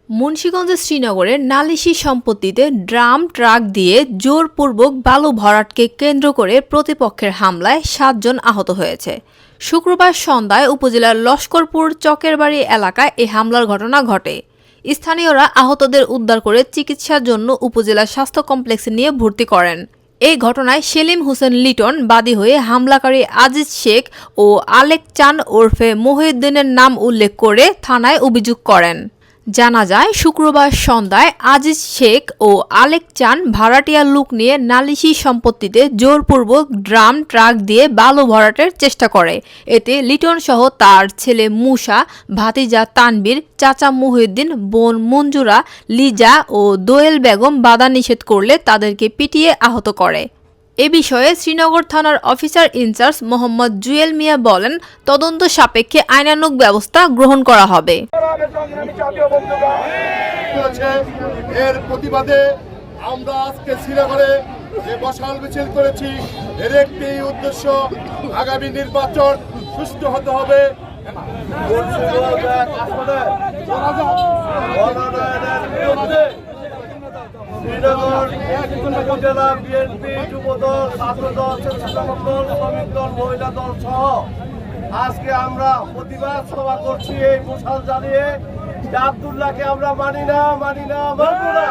মুন্সিগঞ্জের শ্রীনগরের নালিশি সম্পত্তিতে ড্রাম ট্রাক দিয়ে জোরপূর্বক বালু ভরাটকে কেন্দ্র করে প্রতিপক্ষের হামলায় ৭ জন আহত হয়েছে। শুক্রবার সন্ধ্যায় উপজেলার লস্করপুর চকেরবাড়ি এলাকায় এ হামলার ঘটনা ঘটে। স্থানীয়রা আহতদের উদ্ধার করে চিকিৎসার জন্য উপজেলা স্বাস্থ্য কমপ্লেক্সে নিয়ে ভর্তি করেন। এই ঘটনায় সেলিম হোসেন লিটন বাদী হয়ে হামলাকারী আজিজ শেখ ও আলেক চান ওরফে মহিউদ্দিনের নাম উল্লেখ করে থানায় অভিযোগ করেন। জানা যায়, শুক্রবার সন্ধ্যায় আজিজ শেখ ও আলেক চান ভাড়াটিয়া লোক নিয়ে নালিশি সম্পত্তিতে জোরপূর্বক ড্রাম ট্রাক দিয়ে বালু ভরাটের চেষ্টা করে। এতে লিটন সহ তার ছেলে মুসা, ভাতিজা তানবীর, চাচা মহিউদ্দিন, বোন মঞ্জুরা, লিজা ও দোয়েল বেগম বাধা নিষেধ করলে তাদেরকে পিটিয়ে আহত করে। এ বিষয়ে শ্রীনগর থানার অফিসার ইনচার্জ মোহাম্মদ জুয়েল মিয়া বলেন, তদন্ত সাপেক্ষে আইনানুগ ব্যবস্থা গ্রহণ করা হবে। এর প্রতিবাদে আমরা আজকে শ্রীনগরে যে মশাল মিছিল করেছি, এর একটি উদ্দেশ্য আগামী নির্বাচন সুষ্ঠু হতে হবে। শ্রীনগর উপজেলা বিএনপি, যুবদল, ছাত্রদল, স্বেচ্ছাসেবক দল, শ্রমিক দল, মহিলা দল সহ আজকে আমরা প্রতিবাদ সভা করছি এই মশাল জ্বালিয়ে। আব্দুল্লাহকে আমরা মানি না, মানব না।